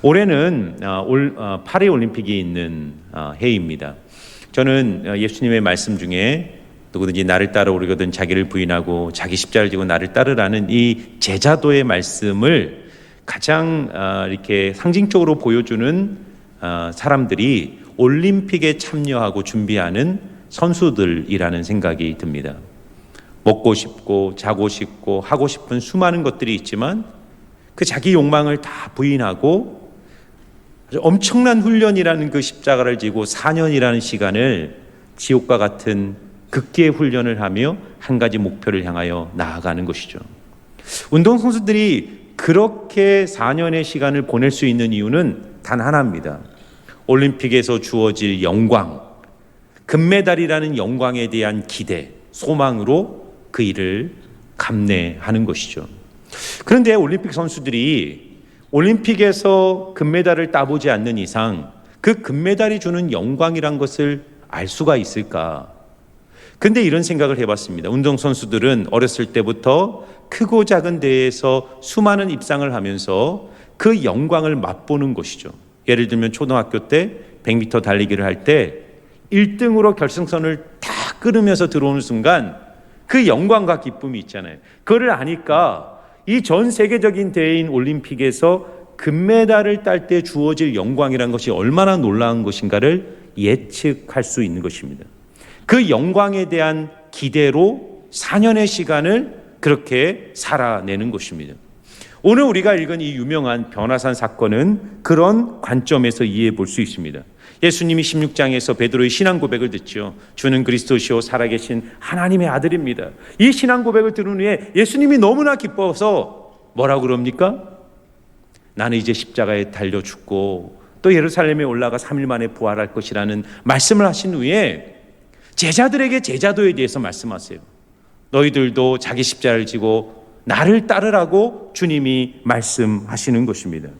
올해는 파리 올림픽이 있는 해입니다. 저는 예수님의 말씀 중에 누구든지 나를 따라오려거든 자기를 부인하고 자기 십자가를 지고 나를 따르라는 이 제자도의 말씀을 가장 이렇게 상징적으로 보여주는 사람들이 올림픽에 참여하고 준비하는 선수들이라는 생각이 듭니다. 먹고 싶고 자고 싶고 하고 싶은 수많은 것들이 있지만 그 자기 욕망을 다 부인하고 엄청난 훈련이라는 그 십자가를 지고 4년이라는 시간을 지옥과 같은 극기의 훈련을 하며 한 가지 목표를 향하여 나아가는 것이죠. 운동선수들이 그렇게 4년의 시간을 보낼 수 있는 이유는 단 하나입니다. 올림픽에서 주어질 영광, 금메달이라는 영광에 대한 기대, 소망으로 그 일을 감내하는 것이죠. 그런데 올림픽 선수들이 올림픽에서 금메달을 따보지 않는 이상 그 금메달이 주는 영광이란 것을 알 수가 있을까? 근데 이런 생각을 해봤습니다. 운동선수들은 어렸을 때부터 크고 작은 대회에서 수많은 입상을 하면서 그 영광을 맛보는 것이죠. 예를 들면 초등학교 때 100m 달리기를 할 때 1등으로 결승선을 다 끊으면서 들어오는 순간 그 영광과 기쁨이 있잖아요. 그거를 아니까 이 전 세계적인 대회인 올림픽에서 금메달을 딸 때 주어질 영광이란 것이 얼마나 놀라운 것인가를 예측할 수 있는 것입니다. 그 영광에 대한 기대로 4년의 시간을 그렇게 살아내는 것입니다. 오늘 우리가 읽은 이 유명한 변화산 사건은 그런 관점에서 이해해 볼 수 있습니다. 예수님이 16장에서 베드로의 신앙 고백을 듣죠. 주는 그리스도시요 살아계신 하나님의 아들입니다. 이 신앙 고백을 들은 후에 예수님이 너무나 기뻐서 뭐라고 그럽니까? 나는 이제 십자가에 달려 죽고 또 예루살렘에 올라가 3일 만에 부활할 것이라는 말씀을 하신 후에 제자들에게 제자도에 대해서 말씀하세요. 너희들도 자기 십자가를 지고 나를 따르라고 주님이 말씀하시는 것입니다.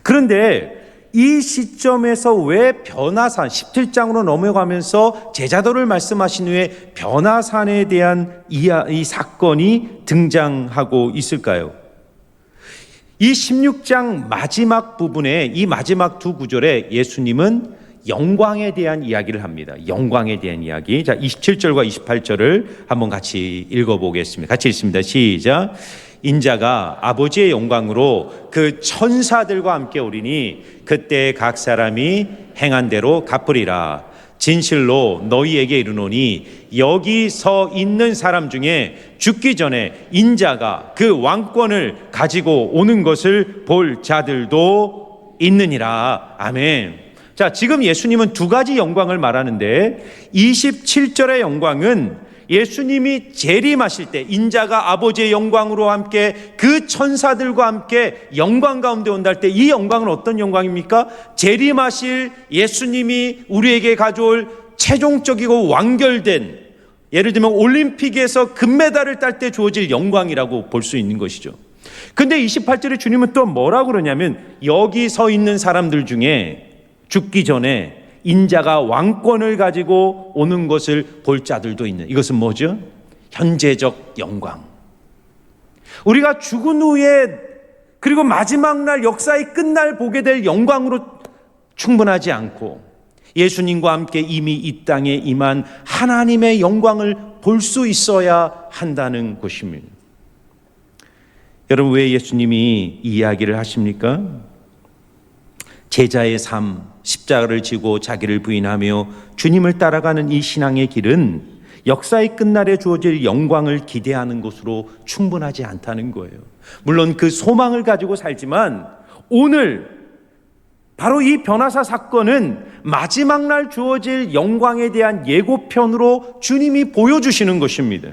그런데 이 시점에서 왜 변화산 17장으로 넘어가면서 제자도를 말씀하신 후에 변화산에 대한 이 사건이 등장하고 있을까요? 이 16장 마지막 부분에 이 마지막 두 구절에 예수님은 영광에 대한 이야기를 합니다. 영광에 대한 이야기. 자, 27절과 28절을 한번 같이 읽어보겠습니다. 같이 읽습니다. 시작. 인자가 아버지의 영광으로 그 천사들과 함께 오리니 그때 각 사람이 행한 대로 갚으리라. 진실로 너희에게 이르노니 여기 서 있는 사람 중에 죽기 전에 인자가 그 왕권을 가지고 오는 것을 볼 자들도 있느니라. 아멘. 자, 지금 예수님은 두 가지 영광을 말하는데 27절의 영광은 예수님이 재림하실 때 인자가 아버지의 영광으로 함께 그 천사들과 함께 영광 가운데 온다 할 때 이 영광은 어떤 영광입니까? 재림하실 예수님이 우리에게 가져올 최종적이고 완결된, 예를 들면 올림픽에서 금메달을 딸 때 주어질 영광이라고 볼 수 있는 것이죠. 근데 28절에 주님은 또 뭐라고 그러냐면 여기 서 있는 사람들 중에 죽기 전에 인자가 왕권을 가지고 오는 것을 볼 자들도 있는, 이것은 뭐죠? 현재적 영광. 우리가 죽은 후에 그리고 마지막 날 역사의 끝날 보게 될 영광으로 충분하지 않고 예수님과 함께 이미 이 땅에 임한 하나님의 영광을 볼 수 있어야 한다는 것입니다. 여러분, 왜 예수님이 이 이야기를 하십니까? 제자의 삶, 십자가를 지고 자기를 부인하며 주님을 따라가는 이 신앙의 길은 역사의 끝날에 주어질 영광을 기대하는 것으로 충분하지 않다는 거예요. 물론 그 소망을 가지고 살지만 오늘 바로 이 변화사 사건은 마지막 날 주어질 영광에 대한 예고편으로 주님이 보여주시는 것입니다.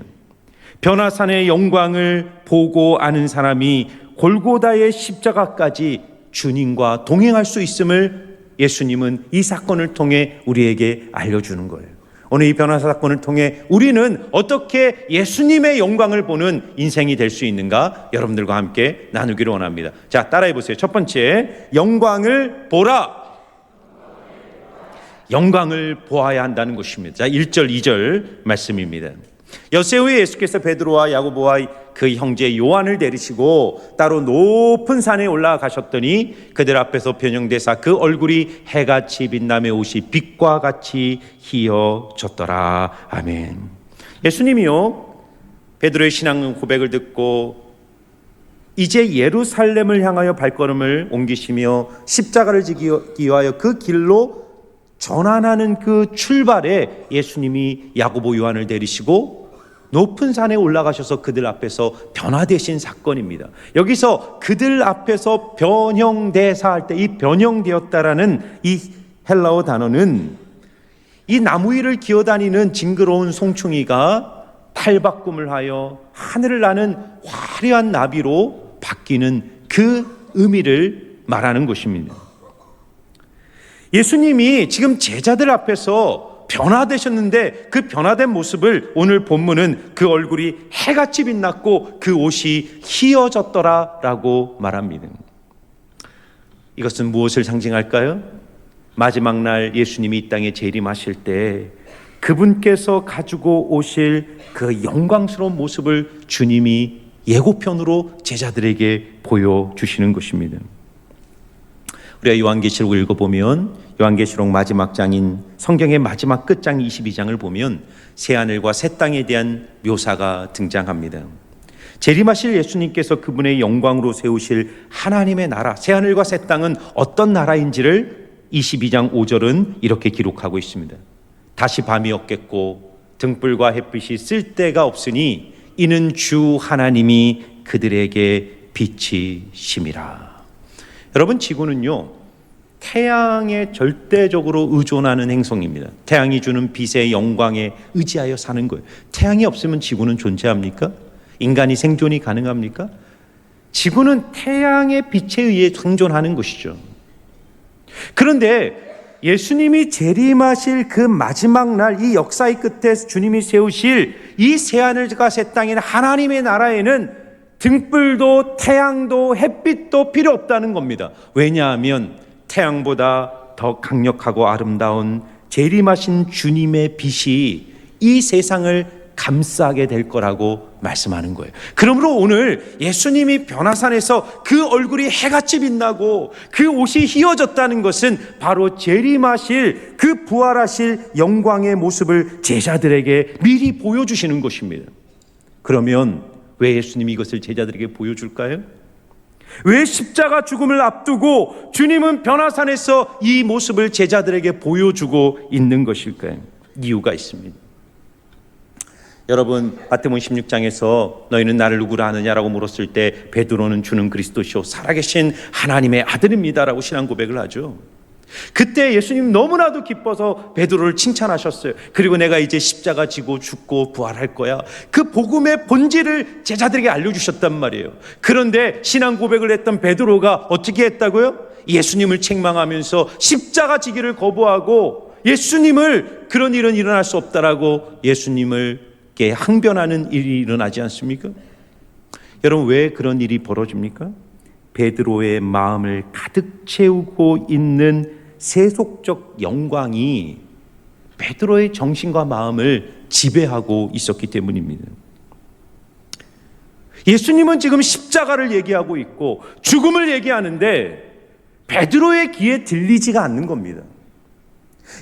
변화산의 영광을 보고 아는 사람이 골고다의 십자가까지 주님과 동행할 수 있음을 예수님은 이 사건을 통해 우리에게 알려주는 거예요. 오늘 이 변화사 사건을 통해 우리는 어떻게 예수님의 영광을 보는 인생이 될 수 있는가 여러분들과 함께 나누기를 원합니다. 자, 따라해 보세요. 첫 번째, 영광을 보라. 영광을 보아야 한다는 것입니다. 자, 1절 2절 말씀입니다. 엿새 후에 예수께서 베드로와 야고보와 그 형제 요한을 데리시고 따로 높은 산에 올라가셨더니 그들 앞에서 변형되사 그 얼굴이 해같이 빛나며 옷이 빛과 같이 희어졌더라. 아멘. 예수님이요, 베드로의 신앙 고백을 듣고 이제 예루살렘을 향하여 발걸음을 옮기시며 십자가를 지기 위하여 그 길로 전환하는 그 출발에 예수님이 야고보 요한을 데리시고 높은 산에 올라가셔서 그들 앞에서 변화되신 사건입니다. 여기서 그들 앞에서 변형되사 할 때 이 변형되었다라는 이 헬라어 단어는 이 나무 위를 기어다니는 징그러운 송충이가 탈바꿈을 하여 하늘을 나는 화려한 나비로 바뀌는 그 의미를 말하는 것입니다. 예수님이 지금 제자들 앞에서 변화되셨는데 그 변화된 모습을 오늘 본문은 그 얼굴이 해같이 빛났고 그 옷이 희어졌더라라고 말합니다. 이것은 무엇을 상징할까요? 마지막 날 예수님이 이 땅에 재림하실 때 그분께서 가지고 오실 그 영광스러운 모습을 주님이 예고편으로 제자들에게 보여주시는 것입니다. 우리가 요한계시록을 읽어보면 요한계시록 마지막 장인 성경의 마지막 끝장 22장을 보면 새하늘과 새 땅에 대한 묘사가 등장합니다. 재림하실 예수님께서 그분의 영광으로 세우실 하나님의 나라, 새하늘과 새 땅은 어떤 나라인지를 22장 5절은 이렇게 기록하고 있습니다. 다시 밤이 없겠고 등불과 햇빛이 쓸 데가 없으니 이는 주 하나님이 그들에게 빛이심이라. 여러분, 지구는요 태양에 절대적으로 의존하는 행성입니다. 태양이 주는 빛의 영광에 의지하여 사는 거예요. 태양이 없으면 지구는 존재합니까? 인간이 생존이 가능합니까? 지구는 태양의 빛에 의해 생존하는 것이죠. 그런데 예수님이 재림하실 그 마지막 날, 이 역사의 끝에 주님이 세우실 이 새하늘과 새 땅인 하나님의 나라에는 등불도 태양도 햇빛도 필요 없다는 겁니다. 왜냐하면 태양보다 더 강력하고 아름다운 재림하신 주님의 빛이 이 세상을 감싸게 될 거라고 말씀하는 거예요. 그러므로 오늘 예수님이 변화산에서 그 얼굴이 해같이 빛나고 그 옷이 휘어졌다는 것은 바로 재림하실 그 부활하실 영광의 모습을 제자들에게 미리 보여주시는 것입니다. 그러면 왜 예수님이 이것을 제자들에게 보여줄까요? 왜 십자가 죽음을 앞두고 주님은 변화산에서 이 모습을 제자들에게 보여주고 있는 것일까요? 이유가 있습니다. 여러분, 마태복음 16장에서 너희는 나를 누구라 하느냐라고 물었을 때 베드로는 주는 그리스도시요 살아계신 하나님의 아들입니다라고 신앙 고백을 하죠. 그때 예수님 너무나도 기뻐서 베드로를 칭찬하셨어요. 그리고 내가 이제 십자가 지고 죽고 부활할 거야. 그 복음의 본질을 제자들에게 알려주셨단 말이에요. 그런데 신앙 고백을 했던 베드로가 어떻게 했다고요? 예수님을 책망하면서 십자가 지기를 거부하고 예수님을 그런 일은 일어날 수 없다라고 예수님을 항변하는 일이 일어나지 않습니까? 여러분, 왜 그런 일이 벌어집니까? 베드로의 마음을 가득 채우고 있는 세속적 영광이 베드로의 정신과 마음을 지배하고 있었기 때문입니다. 예수님은 지금 십자가를 얘기하고 있고 죽음을 얘기하는데 베드로의 귀에 들리지가 않는 겁니다.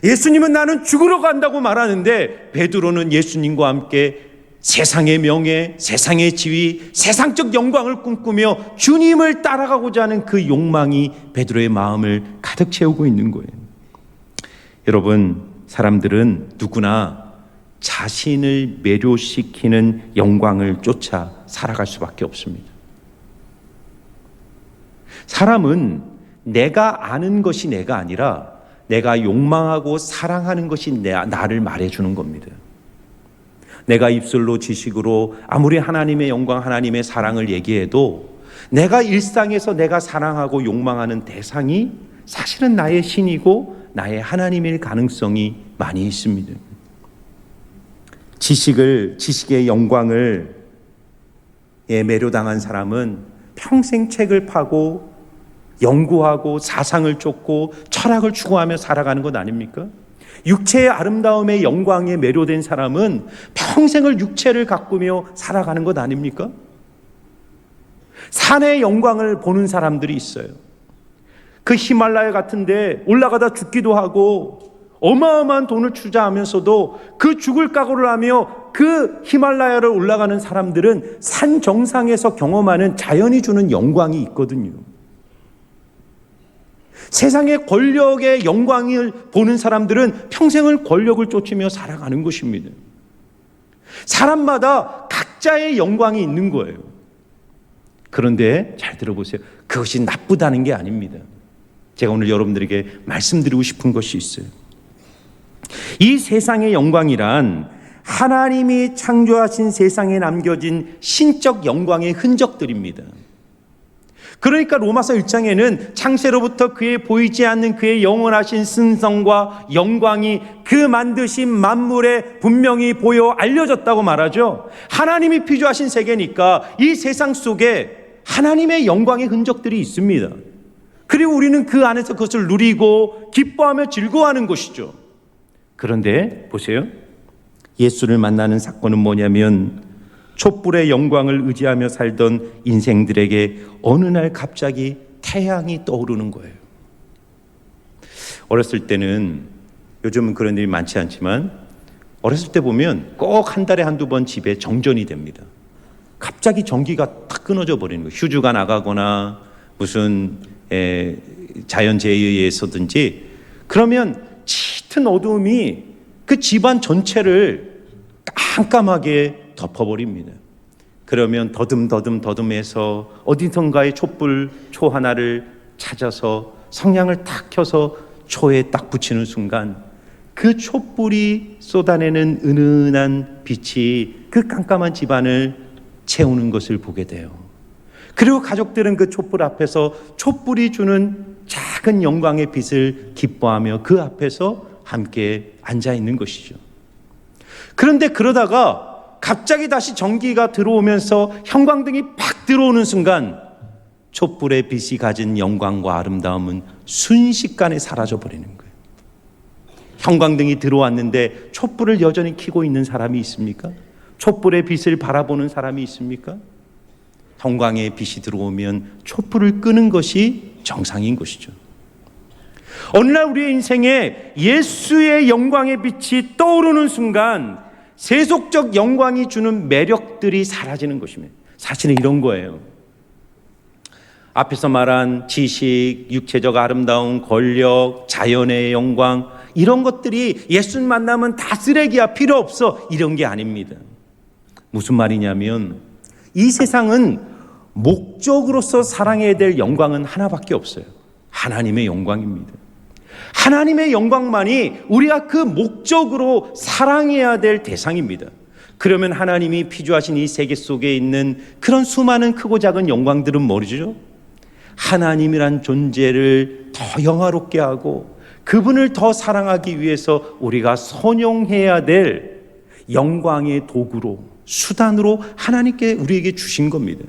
예수님은 나는 죽으러 간다고 말하는데 베드로는 예수님과 함께 세상의 명예, 세상의 지위, 세상적 영광을 꿈꾸며 주님을 따라가고자 하는 그 욕망이 베드로의 마음을 가득 채우고 있는 거예요. 여러분, 사람들은 누구나 자신을 매료시키는 영광을 쫓아 살아갈 수밖에 없습니다. 사람은 내가 아는 것이 내가 아니라 내가 욕망하고 사랑하는 것이 나를 말해주는 겁니다. 내가 입술로 지식으로 아무리 하나님의 영광, 하나님의 사랑을 얘기해도 내가 일상에서 내가 사랑하고 욕망하는 대상이 사실은 나의 신이고 나의 하나님일 가능성이 많이 있습니다. 지식의 영광을 매료당한 사람은 평생 책을 파고 연구하고 사상을 쫓고 철학을 추구하며 살아가는 것 아닙니까? 육체의 아름다움의 영광에 매료된 사람은 평생을 육체를 가꾸며 살아가는 것 아닙니까? 산의 영광을 보는 사람들이 있어요. 그 히말라야 같은 데 올라가다 죽기도 하고 어마어마한 돈을 투자하면서도 그 죽을 각오를 하며 그 히말라야를 올라가는 사람들은 산 정상에서 경험하는 자연이 주는 영광이 있거든요. 세상의 권력의 영광을 보는 사람들은 평생을 권력을 쫓으며 살아가는 것입니다. 사람마다 각자의 영광이 있는 거예요. 그런데 잘 들어보세요. 그것이 나쁘다는 게 아닙니다. 제가 오늘 여러분들에게 말씀드리고 싶은 것이 있어요. 이 세상의 영광이란 하나님이 창조하신 세상에 남겨진 신적 영광의 흔적들입니다. 그러니까 로마서 1장에는 창세로부터 그의 보이지 않는 그의 영원하신 신성과 영광이 그 만드신 만물에 분명히 보여 알려졌다고 말하죠. 하나님이 피조하신 세계니까 이 세상 속에 하나님의 영광의 흔적들이 있습니다. 그리고 우리는 그 안에서 그것을 누리고 기뻐하며 즐거워하는 것이죠. 그런데 보세요. 예수를 만나는 사건은 뭐냐면 촛불의 영광을 의지하며 살던 인생들에게 어느 날 갑자기 태양이 떠오르는 거예요. 어렸을 때는, 요즘은 그런 일이 많지 않지만 어렸을 때 보면 꼭 한 달에 한두 번 집에 정전이 됩니다. 갑자기 전기가 탁 끊어져 버리는 거예요. 휴주가 나가거나 무슨 자연재해에 의해서든지. 그러면 짙은 어두움이 그 집안 전체를 깜깜하게 덮어버립니다. 그러면 더듬해서 어디선가에 촛불 하나를 찾아서 성냥을 탁 켜서 초에 딱 붙이는 순간 그 촛불이 쏟아내는 은은한 빛이 그 깜깜한 집안을 채우는 것을 보게 돼요. 그리고 가족들은 그 촛불 앞에서 촛불이 주는 작은 영광의 빛을 기뻐하며 그 앞에서 함께 앉아 있는 것이죠. 그런데 그러다가 갑자기 다시 전기가 들어오면서 형광등이 팍 들어오는 순간 촛불의 빛이 가진 영광과 아름다움은 순식간에 사라져 버리는 거예요. 형광등이 들어왔는데 촛불을 여전히 켜고 있는 사람이 있습니까? 촛불의 빛을 바라보는 사람이 있습니까? 형광의 빛이 들어오면 촛불을 끄는 것이 정상인 것이죠. 어느 날 우리의 인생에 예수의 영광의 빛이 떠오르는 순간 세속적 영광이 주는 매력들이 사라지는 것입니다. 사실은 이런 거예요. 앞에서 말한 지식, 육체적 아름다움, 권력, 자연의 영광, 이런 것들이 예수 만나면 다 쓰레기야, 필요 없어, 이런 게 아닙니다. 무슨 말이냐면 이 세상은 목적으로서 사랑해야 될 영광은 하나밖에 없어요. 하나님의 영광입니다. 하나님의 영광만이 우리가 그 목적으로 사랑해야 될 대상입니다. 그러면 하나님이 피조하신 이 세계 속에 있는 그런 수많은 크고 작은 영광들은 뭐죠? 하나님이란 존재를 더 영화롭게 하고 그분을 더 사랑하기 위해서 우리가 선용해야 될 영광의 도구로, 수단으로 하나님께 우리에게 주신 겁니다.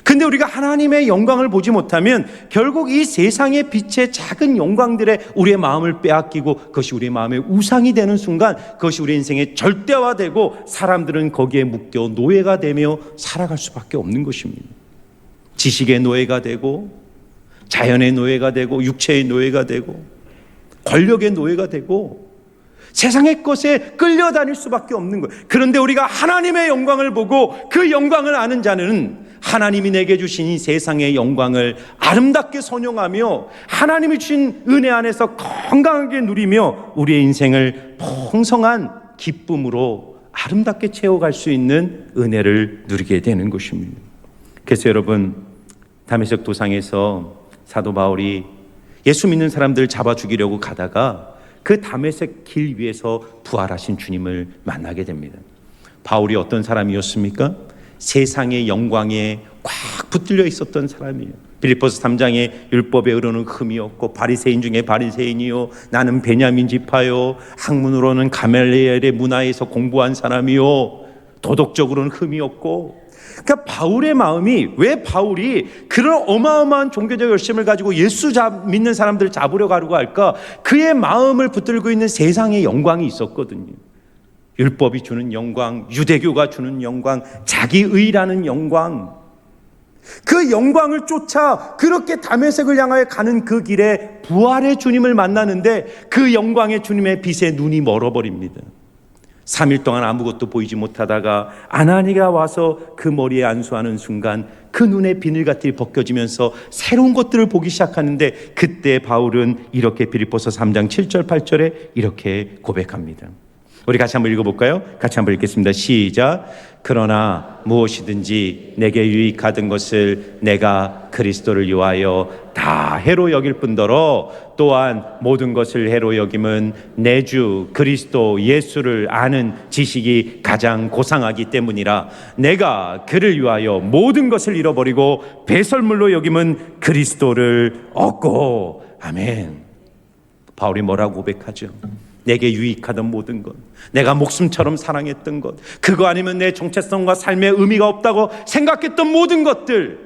근데 우리가 하나님의 영광을 보지 못하면 결국 이 세상의 빛의 작은 영광들에 우리의 마음을 빼앗기고 그것이 우리의 마음의 우상이 되는 순간 그것이 우리 인생의 절대화되고 사람들은 거기에 묶여 노예가 되며 살아갈 수밖에 없는 것입니다. 지식의 노예가 되고 자연의 노예가 되고 육체의 노예가 되고 권력의 노예가 되고 세상의 것에 끌려다닐 수밖에 없는 거예요. 그런데 우리가 하나님의 영광을 보고 그 영광을 아는 자는 하나님이 내게 주신 이 세상의 영광을 아름답게 선용하며 하나님이 주신 은혜 안에서 건강하게 누리며 우리의 인생을 풍성한 기쁨으로 아름답게 채워갈 수 있는 은혜를 누리게 되는 것입니다. 그래서 여러분, 다메섹 도상에서 사도 바울이 예수 믿는 사람들 잡아 죽이려고 가다가 그 다메섹 길 위에서 부활하신 주님을 만나게 됩니다. 바울이 어떤 사람이었습니까? 세상의 영광에 꽉 붙들려 있었던 사람이에요. 빌립보서 3장에 율법에 의로는 흠이 없고 바리새인 중에 바리새인이요 나는 베냐민 지파요 학문으로는 가멜리엘의 문화에서 공부한 사람이요 도덕적으로는 흠이 없고. 그러니까 바울의 마음이, 왜 바울이 그런 어마어마한 종교적 열심을 가지고 예수 믿는 사람들을 잡으려 가려고 할까? 그의 마음을 붙들고 있는 세상의 영광이 있었거든요. 율법이 주는 영광, 유대교가 주는 영광, 자기의라는 영광. 그 영광을 쫓아 그렇게 다메섹을 향하여 가는 그 길에 부활의 주님을 만나는데 그 영광의 주님의 빛에 눈이 멀어버립니다. 3일 동안 아무것도 보이지 못하다가 아나니가 와서 그 머리에 안수하는 순간 그 눈의 비늘같이 벗겨지면서 새로운 것들을 보기 시작하는데, 그때 바울은 이렇게 빌립보서 3장 7절 8절에 이렇게 고백합니다. 우리 같이 한번 읽어볼까요? 같이 한번 읽겠습니다. 시작. 그러나 무엇이든지 내게 유익하던 것을 내가 그리스도를 위하여 다 해로 여길 뿐더러 또한 모든 것을 해로 여김은 내 주 그리스도 예수를 아는 지식이 가장 고상하기 때문이라. 내가 그를 위하여 모든 것을 잃어버리고 배설물로 여김은 그리스도를 얻고. 아멘. 바울이 뭐라고 고백하죠? 내게 유익하던 모든 것, 내가 목숨처럼 사랑했던 것, 그거 아니면 내 정체성과 삶에 의미가 없다고 생각했던 모든 것들,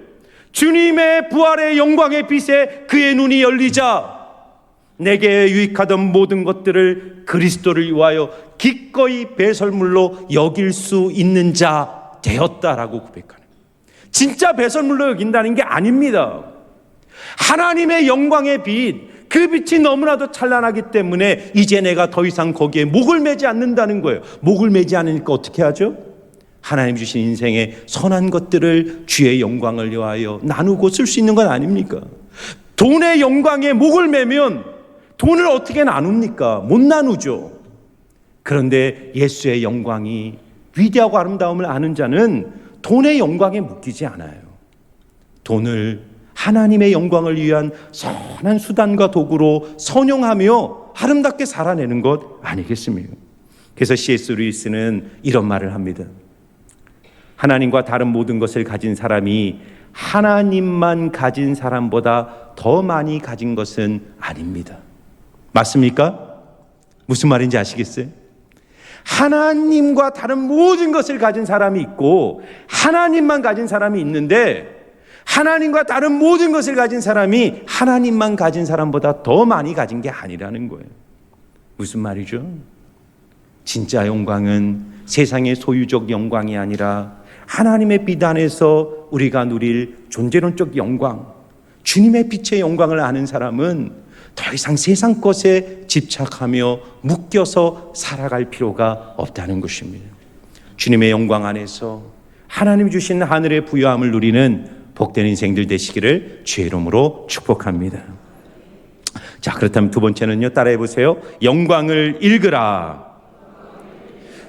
주님의 부활의 영광의 빛에 그의 눈이 열리자 내게 유익하던 모든 것들을 그리스도를 위하여 기꺼이 배설물로 여길 수 있는 자 되었다라고 고백하는, 진짜 배설물로 여긴다는 게 아닙니다. 하나님의 영광의 빛, 그 빛이 너무나도 찬란하기 때문에 이제 내가 더 이상 거기에 목을 매지 않는다는 거예요. 목을 매지 않으니까 어떻게 하죠? 하나님 주신 인생의 선한 것들을 주의 영광을 위하여 나누고 쓸 수 있는 건 아닙니까? 돈의 영광에 목을 매면 돈을 어떻게 나눕니까? 못 나누죠. 그런데 예수의 영광이 위대하고 아름다움을 아는 자는 돈의 영광에 묶이지 않아요. 돈을 하나님의 영광을 위한 선한 수단과 도구로 선용하며 아름답게 살아내는 것 아니겠습니까? 그래서 C.S. 루이스는 이런 말을 합니다. 하나님과 다른 모든 것을 가진 사람이 하나님만 가진 사람보다 더 많이 가진 것은 아닙니다. 맞습니까? 무슨 말인지 아시겠어요? 하나님과 다른 모든 것을 가진 사람이 있고 하나님만 가진 사람이 있는데, 하나님과 다른 모든 것을 가진 사람이 하나님만 가진 사람보다 더 많이 가진 게 아니라는 거예요. 무슨 말이죠? 진짜 영광은 세상의 소유적 영광이 아니라 하나님의 빛 안에서 우리가 누릴 존재론적 영광, 주님의 빛의 영광을 아는 사람은 더 이상 세상 것에 집착하며 묶여서 살아갈 필요가 없다는 것입니다. 주님의 영광 안에서 하나님 주신 하늘의 부유함을 누리는 복된 인생들 되시기를 주의 이름으로 축복합니다. 자, 그렇다면 두 번째는요, 따라해 보세요. 영광을 읽으라.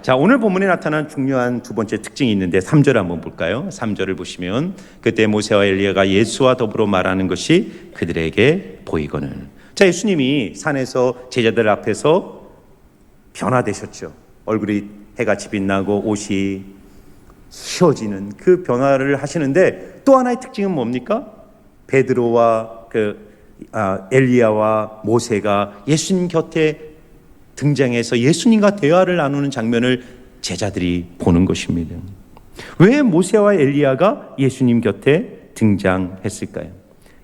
자, 오늘 본문에 나타난 중요한 두 번째 특징이 있는데 3절 한번 볼까요? 3절을 보시면 그때 모세와 엘리야가 예수와 더불어 말하는 것이 그들에게 보이거늘. 자, 예수님이 산에서 제자들 앞에서 변화되셨죠. 얼굴이 해같이 빛나고 옷이 휘어지는 그 변화를 하시는데, 또 하나의 특징은 뭡니까? 베드로와 엘리야와 모세가 예수님 곁에 등장해서 예수님과 대화를 나누는 장면을 제자들이 보는 것입니다. 왜 모세와 엘리야가 예수님 곁에 등장했을까요?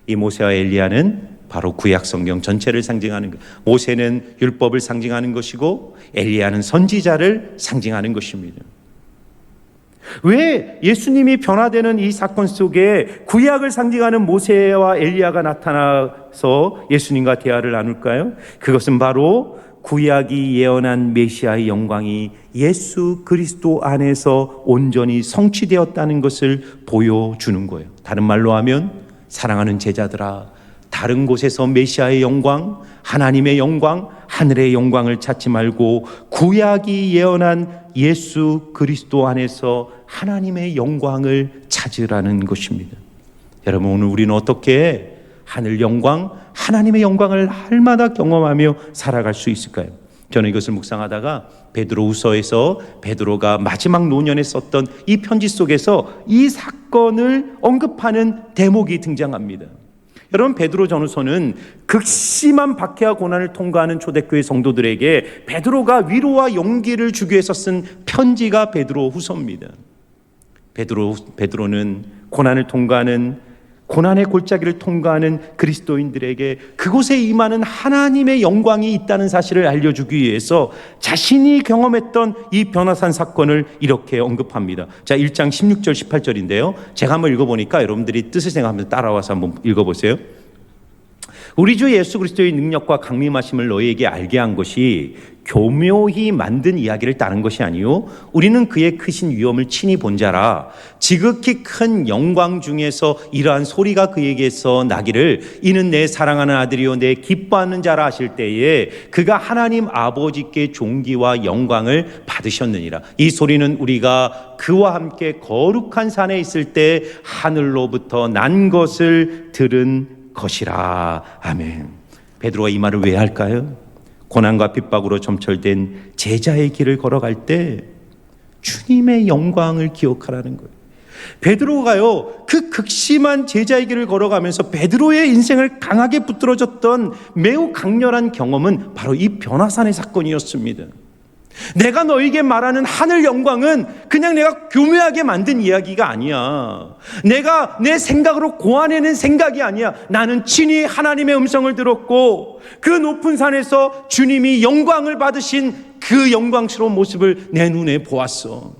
이 모세와 엘리야는 바로 구약 성경 전체를 상징하는 것. 모세는 율법을 상징하는 것이고 엘리야는 선지자를 상징하는 것입니다. 왜 예수님이 변화되는 이 사건 속에 구약을 상징하는 모세와 엘리야가 나타나서 예수님과 대화를 나눌까요? 그것은 바로 구약이 예언한 메시아의 영광이 예수 그리스도 안에서 온전히 성취되었다는 것을 보여주는 거예요. 다른 말로 하면, 사랑하는 제자들아, 다른 곳에서 메시아의 영광, 하나님의 영광, 하늘의 영광을 찾지 말고 구약이 예언한 예수 그리스도 안에서 하나님의 영광을 찾으라는 것입니다. 여러분, 오늘 우리는 어떻게 하늘 영광, 하나님의 영광을 날마다 경험하며 살아갈 수 있을까요? 저는 이것을 묵상하다가 베드로후서에서 베드로가 마지막 노년에 썼던 이 편지 속에서 이 사건을 언급하는 대목이 등장합니다. 여러분, 베드로 전후서는 극심한 박해와 고난을 통과하는 초대교회 성도들에게 베드로가 위로와 용기를 주기 위해서 쓴 편지가 베드로 후서입니다. 베드로는 고난을 통과하는 고난의 골짜기를 통과하는 그리스도인들에게 그곳에 임하는 하나님의 영광이 있다는 사실을 알려주기 위해서 자신이 경험했던 이 변화산 사건을 이렇게 언급합니다. 자, 1장 16절 18절인데요. 제가 한번 읽어보니까 여러분들이 뜻을 생각하면서 따라와서 한번 읽어보세요. 우리 주 예수 그리스도의 능력과 강림하심을 너희에게 알게 한 것이 교묘히 만든 이야기를 따른 것이 아니요 우리는 그의 크신 위엄을 친히 본 자라. 지극히 큰 영광 중에서 이러한 소리가 그에게서 나기를 이는 내 사랑하는 아들이요 내 기뻐하는 자라 하실 때에 그가 하나님 아버지께 존귀와 영광을 받으셨느니라. 이 소리는 우리가 그와 함께 거룩한 산에 있을 때 하늘로부터 난 것을 들은 것이라. 아멘. 베드로가 이 말을 왜 할까요? 고난과 핍박으로 점철된 제자의 길을 걸어갈 때 주님의 영광을 기억하라는 거예요. 베드로가요, 그 극심한 제자의 길을 걸어가면서 베드로의 인생을 강하게 붙들어줬던 매우 강렬한 경험은 바로 이 변화산의 사건이었습니다. 내가 너에게 말하는 하늘 영광은 그냥 내가 교묘하게 만든 이야기가 아니야. 내가 내 생각으로 고안해낸 생각이 아니야. 나는 친히 하나님의 음성을 들었고 그 높은 산에서 주님이 영광을 받으신 그 영광스러운 모습을 내 눈에 보았어.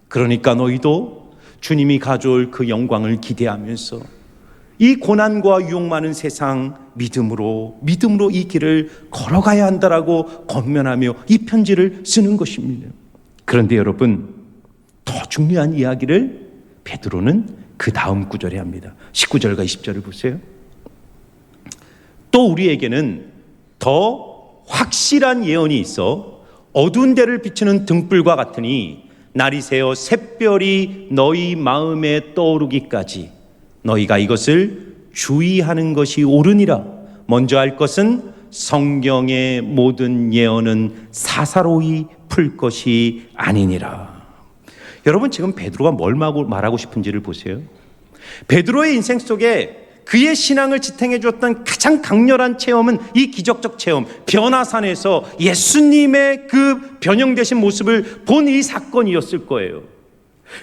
그러니까 너희도 주님이 가져올 그 영광을 기대하면서 이 고난과 유혹 많은 세상 믿음으로 이 길을 걸어가야 한다라고 권면하며 이 편지를 쓰는 것입니다. 그런데 여러분, 더 중요한 이야기를 베드로는 그 다음 구절에 합니다. 19절과 20절을 보세요. 또 우리에게는 더 확실한 예언이 있어 어두운 데를 비추는 등불과 같으니 날이 새어 샛별이 너희 마음에 떠오르기까지 너희가 이것을 주의하는 것이 옳으니라. 먼저 할 것은 성경의 모든 예언은 사사로이 풀 것이 아니니라. 여러분, 지금 베드로가 뭘 말하고 싶은지를 보세요. 베드로의 인생 속에 그의 신앙을 지탱해 주었던 가장 강렬한 체험은 이 기적적 체험, 변화산에서 예수님의 그 변형되신 모습을 본 이 사건이었을 거예요.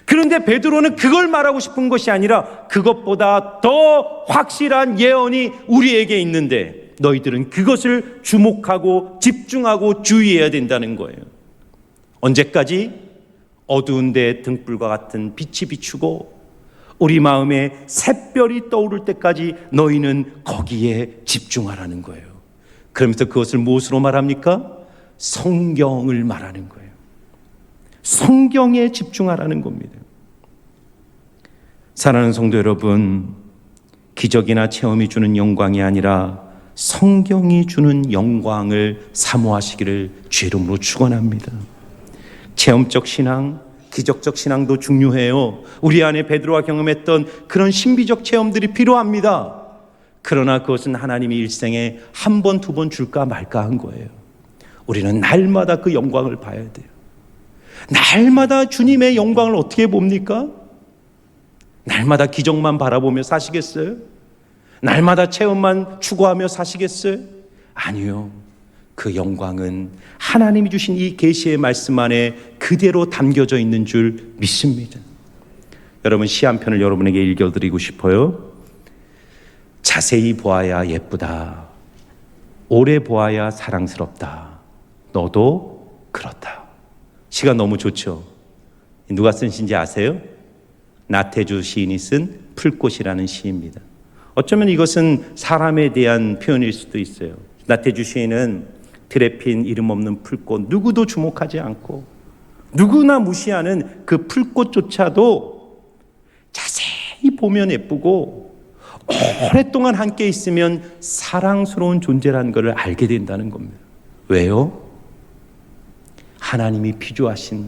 그런데 베드로는 그걸 말하고 싶은 것이 아니라 그것보다 더 확실한 예언이 우리에게 있는데 너희들은 그것을 주목하고 집중하고 주의해야 된다는 거예요. 언제까지? 어두운 데 등불과 같은 빛이 비추고 우리 마음에 샛별이 떠오를 때까지 너희는 거기에 집중하라는 거예요. 그러면서 그것을 무엇으로 말합니까? 성경을 말하는 거예요. 성경에 집중하라는 겁니다. 사랑하는 성도 여러분, 기적이나 체험이 주는 영광이 아니라 성경이 주는 영광을 사모하시기를 주의 이름으로 축원합니다. 체험적 신앙, 기적적 신앙도 중요해요. 우리 안에 베드로가 경험했던 그런 신비적 체험들이 필요합니다. 그러나 그것은 하나님이 일생에 한 번, 두 번 줄까 말까 한 거예요. 우리는 날마다 그 영광을 봐야 돼요. 날마다 주님의 영광을 어떻게 봅니까? 날마다 기적만 바라보며 사시겠어요? 날마다 체험만 추구하며 사시겠어요? 아니요. 그 영광은 하나님이 주신 이 계시의 말씀 안에 그대로 담겨져 있는 줄 믿습니다. 여러분, 시 한 편을 여러분에게 읽어드리고 싶어요. 자세히 보아야 예쁘다. 오래 보아야 사랑스럽다. 너도 그렇다. 시가 너무 좋죠. 누가 쓴 시인지 아세요? 나태주 시인이 쓴 풀꽃이라는 시입니다. 어쩌면 이것은 사람에 대한 표현일 수도 있어요. 나태주 시인은 들에 핀 이름 없는 풀꽃, 누구도 주목하지 않고 누구나 무시하는 그 풀꽃조차도 자세히 보면 예쁘고 오랫동안 함께 있으면 사랑스러운 존재라는 것을 알게 된다는 겁니다. 왜요? 하나님이 피조하신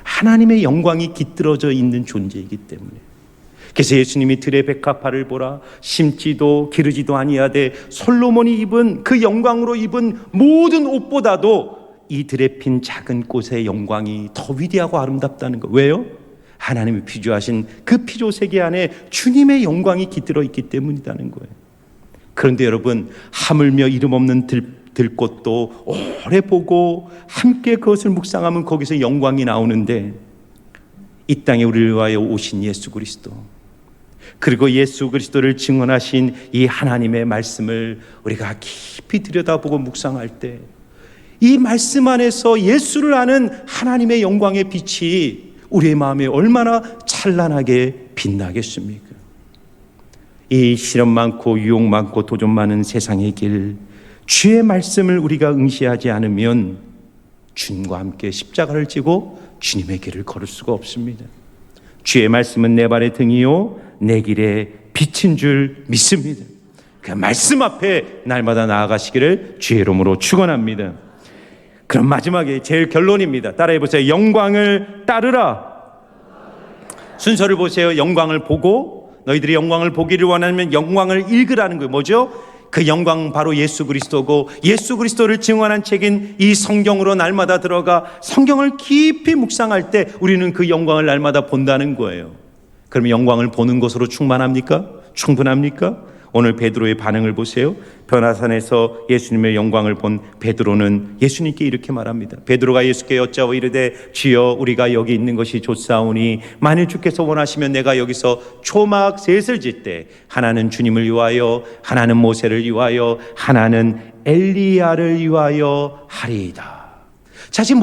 하나님의 영광이 깃들어져 있는 존재이기 때문에. 그래서 예수님이 들의 백합화를 보라 심지도 기르지도 아니하되 솔로몬이 입은 그 영광으로 입은 모든 옷보다도 이 들에 핀 작은 꽃의 영광이 더 위대하고 아름답다는 거. 왜요? 하나님이 피조하신 그 피조 세계 안에 주님의 영광이 깃들어 있기 때문이라는 거예요. 그런데 여러분, 하물며 이름 없는 들꽃도 오래 보고 함께 그것을 묵상하면 거기서 영광이 나오는데 이 땅에 우리를 위하여 오신 예수 그리스도, 그리고 예수 그리스도를 증언하신 이 하나님의 말씀을 우리가 깊이 들여다보고 묵상할 때 이 말씀 안에서 예수를 아는 하나님의 영광의 빛이 우리의 마음에 얼마나 찬란하게 빛나겠습니까? 이 시련 많고 유혹 많고 도전 많은 세상의 길, 주의 말씀을 우리가 응시하지 않으면 주님과 함께 십자가를 지고 주님의 길을 걸을 수가 없습니다. 주의 말씀은 내 발의 등이요 내 길의 빛인 줄 믿습니다. 그 말씀 앞에 날마다 나아가시기를 주의 이름으로 축원합니다. 그럼 마지막에 제일 결론입니다. 따라해 보세요. 영광을 따르라. 순서를 보세요. 영광을 보고, 너희들이 영광을 보기를 원하면 영광을 읽으라는 거예요. 뭐죠? 그 영광은 바로 예수 그리스도고, 예수 그리스도를 증언한 책인 이 성경으로 날마다 들어가 성경을 깊이 묵상할 때 우리는 그 영광을 날마다 본다는 거예요. 그러면 영광을 보는 것으로 충분합니까? 오늘 베드로의 반응을 보세요. 변화산에서 예수님의 영광을 본 베드로는 예수님께 이렇게 말합니다. 베드로가 예수께 여짜오 이르되 주여 우리가 여기 있는 것이 좋사오니 만일 주께서 원하시면 내가 여기서 초막 셋을 짓 때 하나는 주님을 위하여 하나는 모세를 위하여 하나는 엘리야를 위하여 하리이다. 자, 지금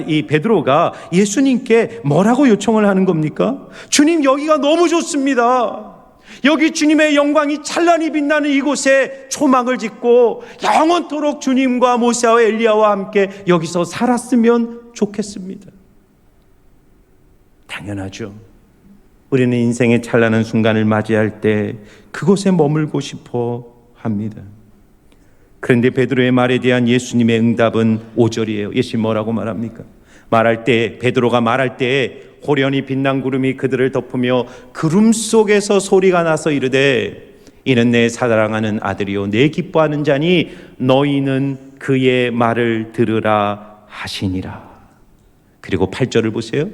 이 베드로가 예수님께 뭐라고 요청을 하는 겁니까? 주님, 여기가 너무 좋습니다. 여기 주님의 영광이 찬란히 빛나는 이곳에 초막을 짓고 영원토록 주님과 모세와 엘리야와 함께 여기서 살았으면 좋겠습니다. 당연하죠. 우리는 인생의 찬란한 순간을 맞이할 때 그곳에 머물고 싶어 합니다. 그런데 베드로의 말에 대한 예수님의 응답은 5절이에요. 예수님 뭐라고 말합니까? 베드로가 말할 때 호련히 빛난 구름이 그들을 덮으며 구름 속에서 소리가 나서 이르되 이는 내 사랑하는 아들이요 내 기뻐하는 자니 너희는 그의 말을 들으라 하시니라. 그리고 8절을 보세요.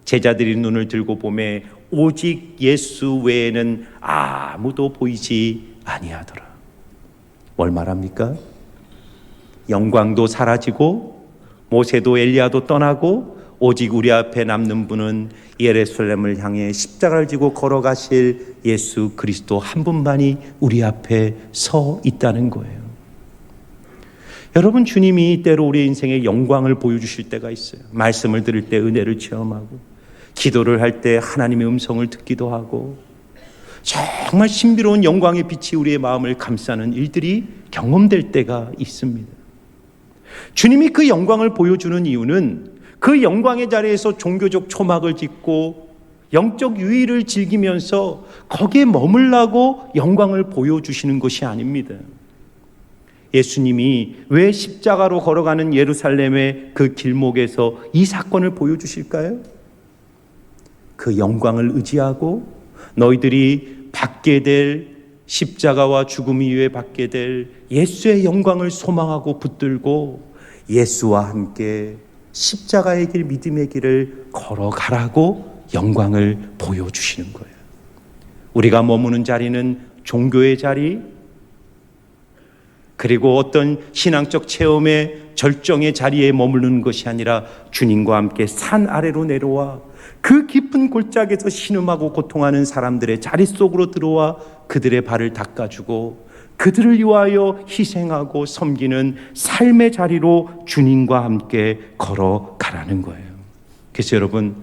제자들이 눈을 들고 보매 오직 예수 외에는 아무도 보이지 아니하더라. 뭘 말합니까? 영광도 사라지고 모세도 엘리야도 떠나고 오직 우리 앞에 남는 분은 예루살렘을 향해 십자가를 지고 걸어가실 예수 그리스도 한 분만이 우리 앞에 서 있다는 거예요. 여러분, 주님이 때로 우리 인생의 영광을 보여주실 때가 있어요. 말씀을 들을 때 은혜를 체험하고, 기도를 할 때 하나님의 음성을 듣기도 하고, 정말 신비로운 영광의 빛이 우리의 마음을 감싸는 일들이 경험될 때가 있습니다. 주님이 그 영광을 보여주는 이유는 그 영광의 자리에서 종교적 초막을 짓고 영적 유의를 즐기면서 거기에 머물라고 영광을 보여주시는 것이 아닙니다. 예수님이 왜 십자가로 걸어가는 예루살렘의 그 길목에서 이 사건을 보여주실까요? 그 영광을 의지하고 너희들이 받게 될 십자가와 죽음 이후에 받게 될 예수의 영광을 소망하고 붙들고 예수와 함께 십자가의 길, 믿음의 길을 걸어가라고 영광을 보여주시는 거예요. 우리가 머무는 자리는 종교의 자리, 그리고 어떤 신앙적 체험의 절정의 자리에 머무르는 것이 아니라 주님과 함께 산 아래로 내려와 그 깊은 골짜기에서 신음하고 고통하는 사람들의 자리 속으로 들어와 그들의 발을 닦아주고 그들을 위하여 희생하고 섬기는 삶의 자리로 주님과 함께 걸어가라는 거예요. 그래서 여러분,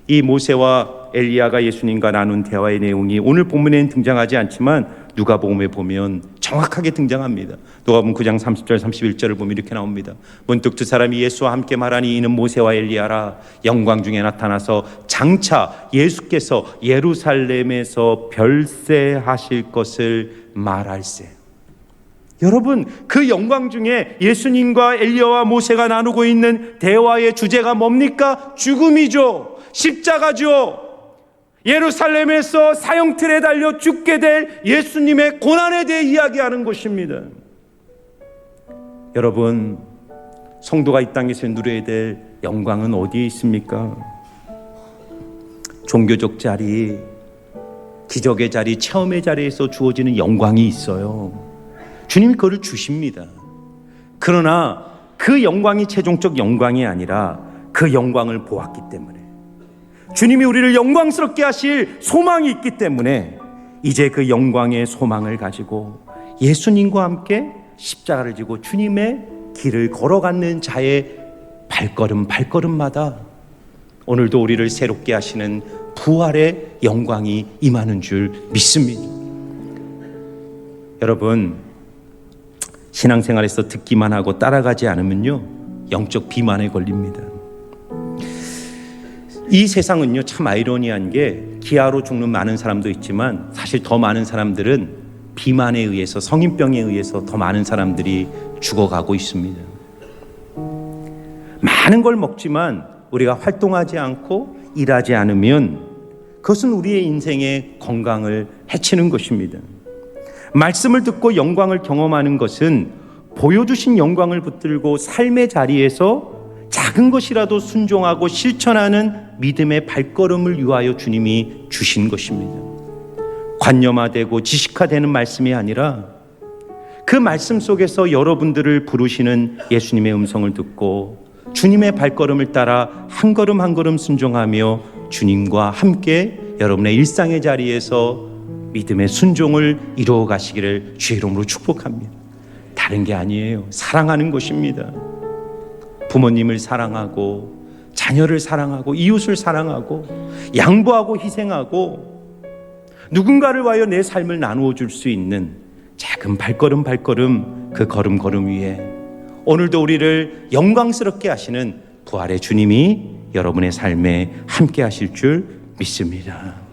이 모세와 엘리야가 예수님과 나눈 대화의 내용이 오늘 본문에는 등장하지 않지만 누가복음에 보면 정확하게 등장합니다. 누가복음 9장 30절 31절을 보면 이렇게 나옵니다. 문득 두 사람이 예수와 함께 말하니 이는 모세와 엘리야라. 영광 중에 나타나서 장차 예수께서 예루살렘에서 별세하실 것을 말할세. 여러분, 그 영광 중에 예수님과 엘리야와 모세가 나누고 있는 대화의 주제가 뭡니까? 죽음이죠. 십자가죠. 예루살렘에서 사형틀에 달려 죽게 될 예수님의 고난에 대해 이야기하는 것입니다. 여러분, 성도가 이 땅에서 누려야 될 영광은 어디에 있습니까? 종교적 자리, 기적의 자리, 체험의 자리에서 주어지는 영광이 있어요. 주님이 그걸 주십니다. 그러나 그 영광이 최종적 영광이 아니라 그 영광을 보았기 때문에, 주님이 우리를 영광스럽게 하실 소망이 있기 때문에 이제 그 영광의 소망을 가지고 예수님과 함께 십자가를 지고 주님의 길을 걸어가는 자의 발걸음마다 오늘도 우리를 새롭게 하시는 부활의 영광이 임하는 줄 믿습니다. 여러분, 신앙생활에서 듣기만 하고 따라가지 않으면요, 영적 비만에 걸립니다. 이 세상은요, 참 아이러니한 게 기아로 죽는 많은 사람도 있지만 사실 더 많은 사람들은 비만에 의해서, 성인병에 의해서 더 많은 사람들이 죽어가고 있습니다. 많은 걸 먹지만 우리가 활동하지 않고 일하지 않으면 그것은 우리의 인생의 건강을 해치는 것입니다. 말씀을 듣고 영광을 경험하는 것은 보여주신 영광을 붙들고 삶의 자리에서 작은 것이라도 순종하고 실천하는 믿음의 발걸음을 위하여 주님이 주신 것입니다. 관념화되고 지식화되는 말씀이 아니라 그 말씀 속에서 여러분들을 부르시는 예수님의 음성을 듣고 주님의 발걸음을 따라 한 걸음 한 걸음 순종하며 주님과 함께 여러분의 일상의 자리에서 믿음의 순종을 이루어 가시기를 주의 이름으로 축복합니다. 다른 게 아니에요. 사랑하는 것입니다. 부모님을 사랑하고 자녀를 사랑하고 이웃을 사랑하고 양보하고 희생하고 누군가를 위하여 내 삶을 나누어 줄 수 있는 작은 발걸음 그 걸음 위에 오늘도 우리를 영광스럽게 하시는 부활의 주님이 여러분의 삶에 함께 하실 줄 믿습니다.